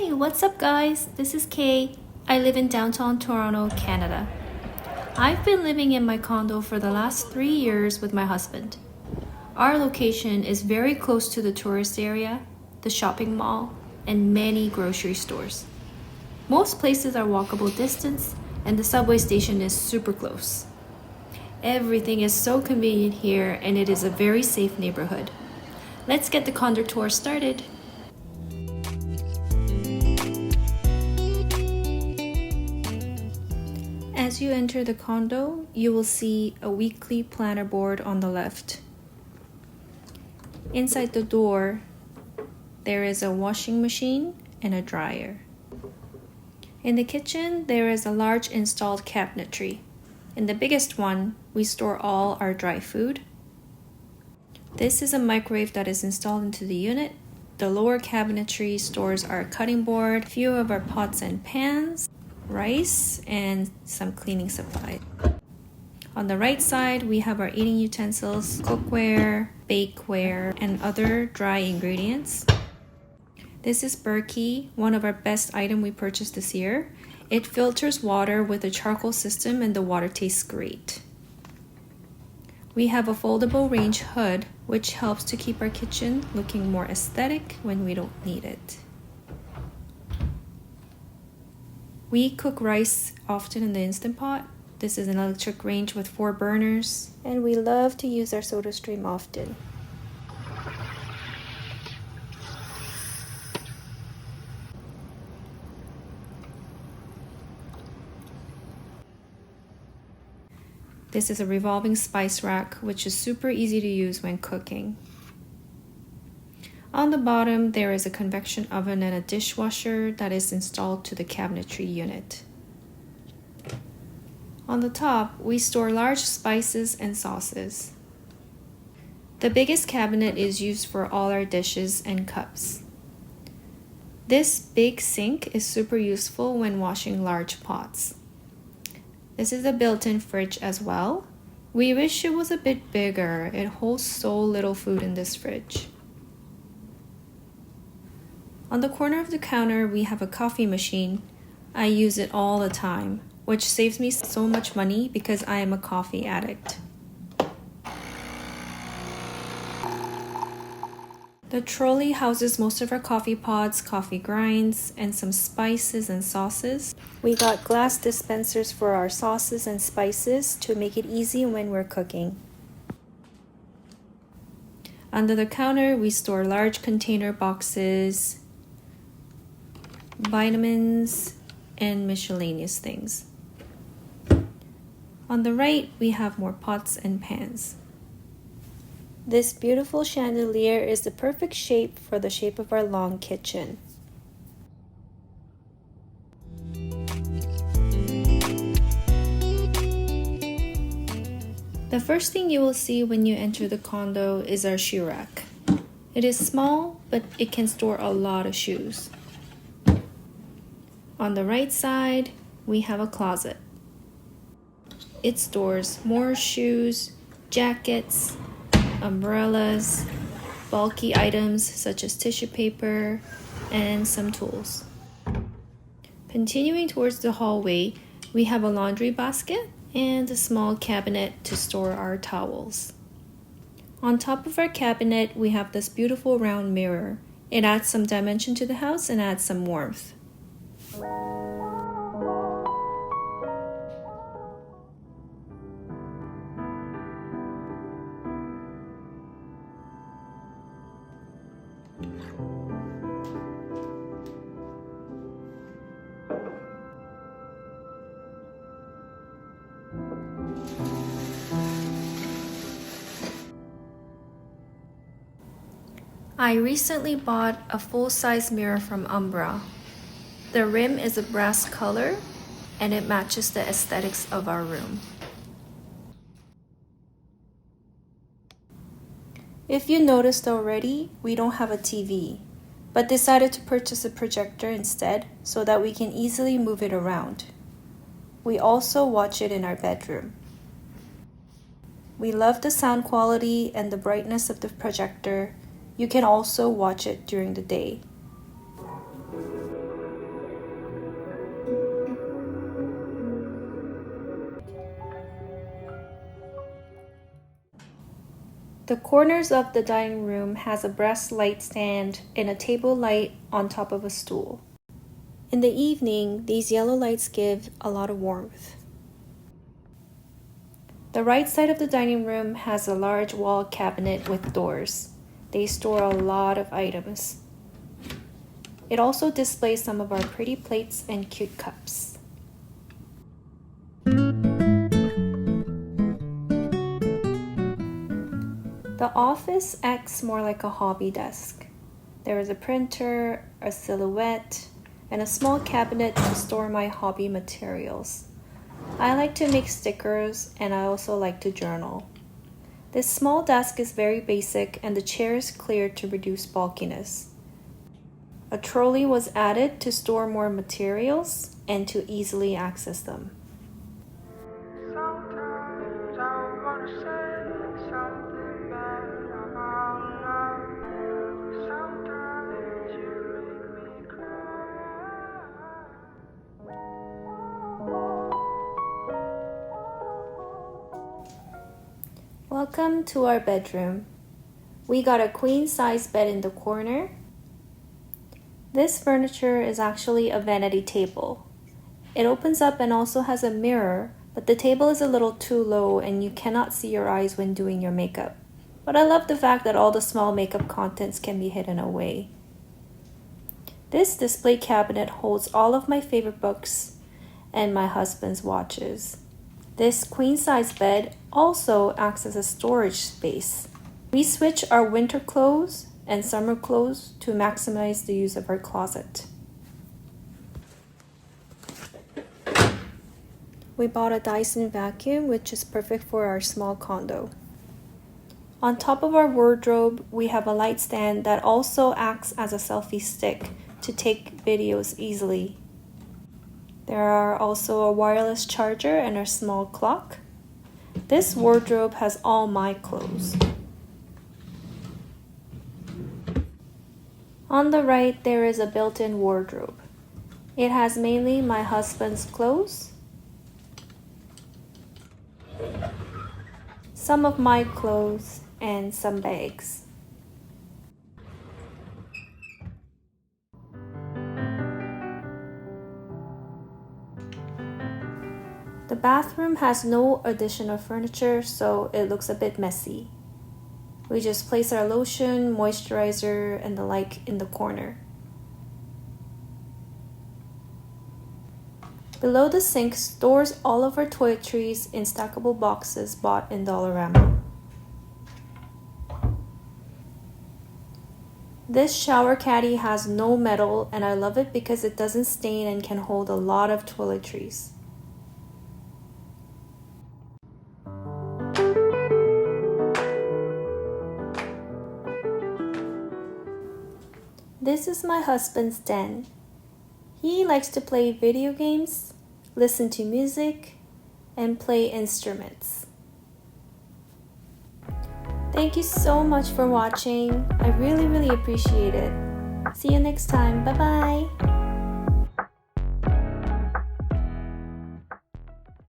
Hey, what's up guys? This is Kay. I live in downtown Toronto, Canada. I've been living in my condo for the last 3 years with my husband. Our location is very close to the tourist area, the shopping mall, and many grocery stores. Most places are walkable distance, and the subway station is super close. Everything is so convenient here, and it is a very safe neighborhood. Let's get the condo tour started. As you enter the condo, you will see a weekly planner board on the left. Inside the door, there is a washing machine and a dryer. In the kitchen, there is a large installed cabinetry. In the biggest one, we store all our dry food. This is a microwave that is installed into the unit. The lower cabinetry stores our cutting board, a few of our pots and pans, rice, and some cleaning supplies. On the right side, we have our eating utensils, cookware, bakeware, and other dry ingredients. This is Berkey, one of our best items we purchased this year. It filters water with a charcoal system and the water tastes great. We have a foldable range hood, which helps to keep our kitchen looking more aesthetic when we don't need it. We cook rice often in the Instant Pot. This is an electric range with 4 burners, and we love to use our SodaStream often. This is a revolving spice rack, which is super easy to use when cooking. On the bottom, there is a convection oven and a dishwasher that is installed to the cabinetry unit. On the top, we store large spices and sauces. The biggest cabinet is used for all our dishes and cups. This big sink is super useful when washing large pots. This is a built-in fridge as well. We wish it was a bit bigger. It holds so little food in this fridge. On the corner of the counter, we have a coffee machine. I use it all the time, which saves me so much money because I am a coffee addict. The trolley houses most of our coffee pods, coffee grinds, and some spices and sauces. We got glass dispensers for our sauces and spices to make it easy when we're cooking. Under the counter, we store large container boxes, vitamins, and miscellaneous things. On the right, we have more pots and pans. This beautiful chandelier is the perfect shape for the shape of our long kitchen. The first thing you will see when you enter the condo is our shoe rack. It is small, but it can store a lot of shoes. On the right side, we have a closet. It stores more shoes, jackets, umbrellas, bulky items such as tissue paper, and some tools. Continuing towards the hallway, we have a laundry basket and a small cabinet to store our towels. On top of our cabinet, we have this beautiful round mirror. It adds some dimension to the house and adds some warmth. I recently bought a full-size mirror from Umbra. The rim is a brass color and it matches the aesthetics of our room. If you noticed already, we don't have a TV, but decided to purchase a projector instead so that we can easily move it around. We also watch it in our bedroom. We love the sound quality and the brightness of the projector. You can also watch it during the day. The corners of the dining room has a brass light stand and a table light on top of a stool. In the evening, these yellow lights give a lot of warmth. The right side of the dining room has a large wall cabinet with doors. They store a lot of items. It also displays some of our pretty plates and cute cups. The office acts more like a hobby desk. There is a printer, a silhouette, and a small cabinet to store my hobby materials. I like to make stickers and I also like to journal. This small desk is very basic and the chair is cleared to reduce bulkiness. A trolley was added to store more materials and to easily access them. Sometimes I wanna say something bad about love. Sometimes you make me cry. Welcome to our bedroom. We got a queen-size bed in the corner. This furniture is actually a vanity table. It opens up and also has a mirror, but the table is a little too low and you cannot see your eyes when doing your makeup. But I love the fact that all the small makeup contents can be hidden away. This display cabinet holds all of my favorite books and my husband's watches. This queen-size bed also acts as a storage space. We switch our winter clothes and summer clothes to maximize the use of our closet. We bought a Dyson vacuum, which is perfect for our small condo. On top of our wardrobe, we have a light stand that also acts as a selfie stick to take videos easily. There are also a wireless charger and a small clock. This wardrobe has all my clothes. On the right, there is a built-in wardrobe. It has mainly my husband's clothes, some of my clothes, and some bags. The bathroom has no additional furniture, so it looks a bit messy. We just place our lotion, moisturizer, and the like in the corner. Below the sink stores all of our toiletries in stackable boxes bought in Dollarama. This shower caddy has no metal and I love it because it doesn't stain and can hold a lot of toiletries. This is my husband's den. He likes to play video games, listen to music, and play instruments. Thank you so much for watching. I really appreciate it. See you next time. Bye bye.